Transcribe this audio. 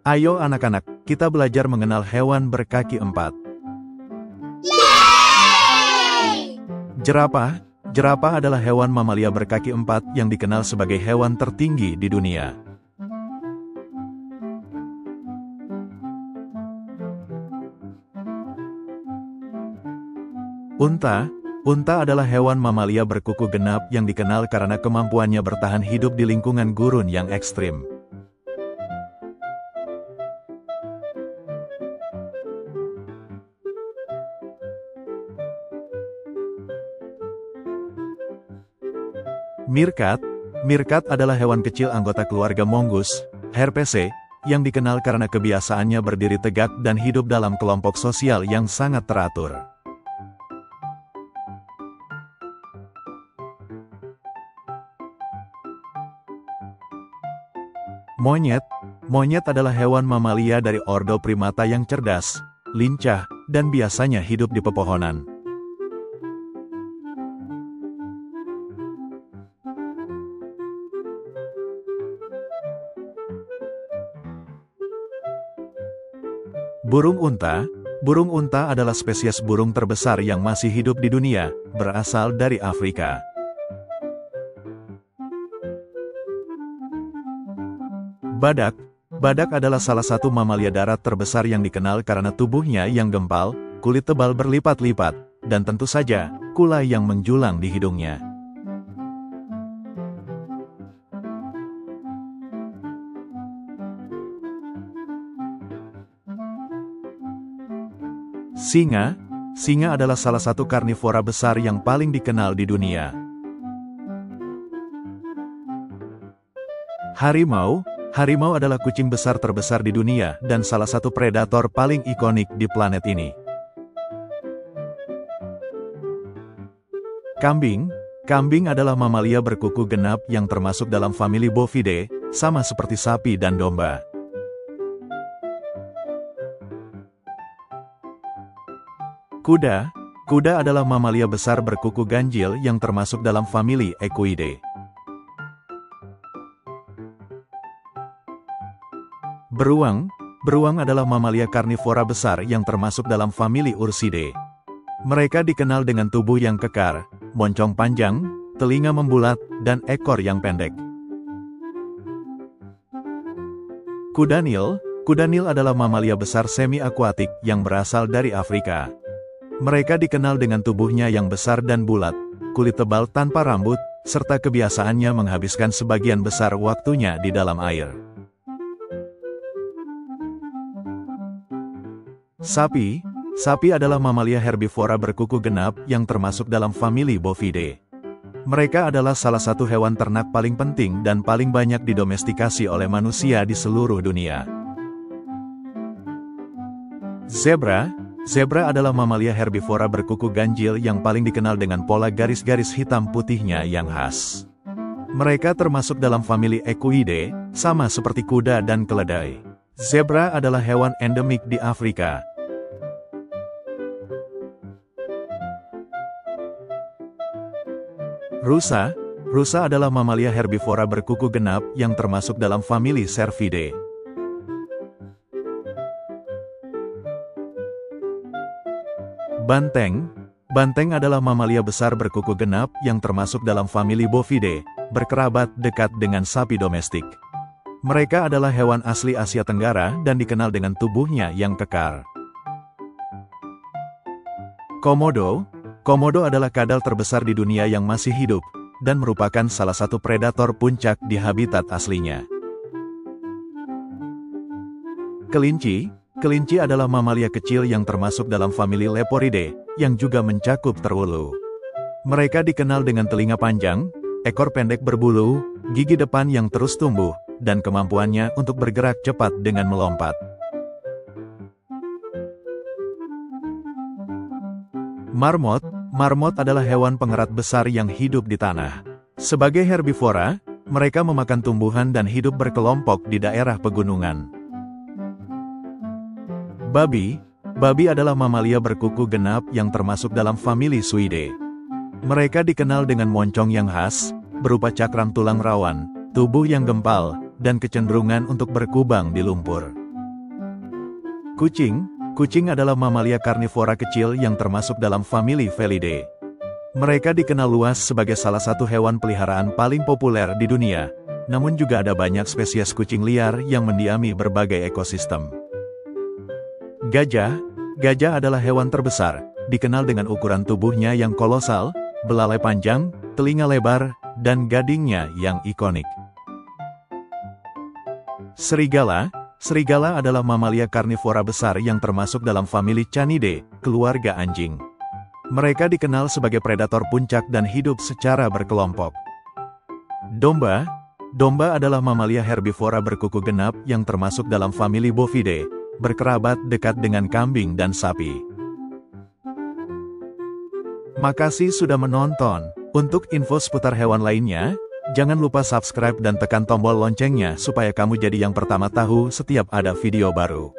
Ayo anak-anak, kita belajar mengenal hewan berkaki empat. Jerapah. Jerapah adalah hewan mamalia berkaki empat yang dikenal sebagai hewan tertinggi di dunia. Unta. Unta adalah hewan mamalia berkuku genap yang dikenal karena kemampuannya bertahan hidup di lingkungan gurun yang ekstrim. Meerkat. Meerkat adalah hewan kecil anggota keluarga mongoose, Herpessae, yang dikenal karena kebiasaannya berdiri tegak dan hidup dalam kelompok sosial yang sangat teratur. Monyet. Monyet adalah hewan mamalia dari ordo primata yang cerdas, lincah, dan biasanya hidup di pepohonan. Burung unta. Burung unta adalah spesies burung terbesar yang masih hidup di dunia, berasal dari Afrika. Badak. Badak adalah salah satu mamalia darat terbesar yang dikenal karena tubuhnya yang gempal, kulit tebal berlipat-lipat, dan tentu saja, kulai yang menjulang di hidungnya. Singa. Singa adalah salah satu karnivora besar yang paling dikenal di dunia. Harimau. Harimau adalah kucing besar terbesar di dunia dan salah satu predator paling ikonik di planet ini. Kambing. Kambing adalah mamalia berkuku genap yang termasuk dalam famili Bovidae, sama seperti sapi dan domba. Kuda. Kuda adalah mamalia besar berkuku ganjil yang termasuk dalam famili Equidae. Beruang. Beruang adalah mamalia karnivora besar yang termasuk dalam famili Ursidae. Mereka dikenal dengan tubuh yang kekar, moncong panjang, telinga membulat, dan ekor yang pendek. Kuda Nil. Kuda Nil adalah mamalia besar semi-akuatik yang berasal dari Afrika. Mereka dikenal dengan tubuhnya yang besar dan bulat, kulit tebal tanpa rambut, serta kebiasaannya menghabiskan sebagian besar waktunya di dalam air. Sapi. Sapi adalah mamalia herbivora berkuku genap yang termasuk dalam famili Bovidae. Mereka adalah salah satu hewan ternak paling penting dan paling banyak didomestikasi oleh manusia di seluruh dunia. Zebra. Zebra adalah mamalia herbivora berkuku ganjil yang paling dikenal dengan pola garis-garis hitam putihnya yang khas. Mereka termasuk dalam famili Equidae, sama seperti kuda dan keledai. Zebra adalah hewan endemik di Afrika. Rusa. Rusa adalah mamalia herbivora berkuku genap yang termasuk dalam famili Cervidae. Banteng. Banteng adalah mamalia besar berkuku genap yang termasuk dalam famili Bovidae, berkerabat dekat dengan sapi domestik. Mereka adalah hewan asli Asia Tenggara dan dikenal dengan tubuhnya yang kekar. Komodo. Komodo adalah kadal terbesar di dunia yang masih hidup, dan merupakan salah satu predator puncak di habitat aslinya. Kelinci. Kelinci adalah mamalia kecil yang termasuk dalam famili Leporidae, yang juga mencakup terulu. Mereka dikenal dengan telinga panjang, ekor pendek berbulu, gigi depan yang terus tumbuh, dan kemampuannya untuk bergerak cepat dengan melompat. Marmot. Marmot adalah hewan pengerat besar yang hidup di tanah. Sebagai herbivora, mereka memakan tumbuhan dan hidup berkelompok di daerah pegunungan. Babi. Babi adalah mamalia berkuku genap yang termasuk dalam famili Suidae. Mereka dikenal dengan moncong yang khas, berupa cakram tulang rawan, tubuh yang gempal, dan kecenderungan untuk berkubang di lumpur. Kucing. Kucing adalah mamalia karnivora kecil yang termasuk dalam famili Felidae. Mereka dikenal luas sebagai salah satu hewan peliharaan paling populer di dunia, namun juga ada banyak spesies kucing liar yang mendiami berbagai ekosistem. Gajah. Gajah adalah hewan terbesar, dikenal dengan ukuran tubuhnya yang kolosal, belalai panjang, telinga lebar, dan gadingnya yang ikonik. Serigala. Serigala adalah mamalia karnivora besar yang termasuk dalam famili Canidae, keluarga anjing. Mereka dikenal sebagai predator puncak dan hidup secara berkelompok. Domba. Domba adalah mamalia herbivora berkuku genap yang termasuk dalam famili Bovidae, berkerabat dekat dengan kambing dan sapi. Makasih sudah menonton. Untuk info seputar hewan lainnya, jangan lupa subscribe dan tekan tombol loncengnya supaya kamu jadi yang pertama tahu setiap ada video baru.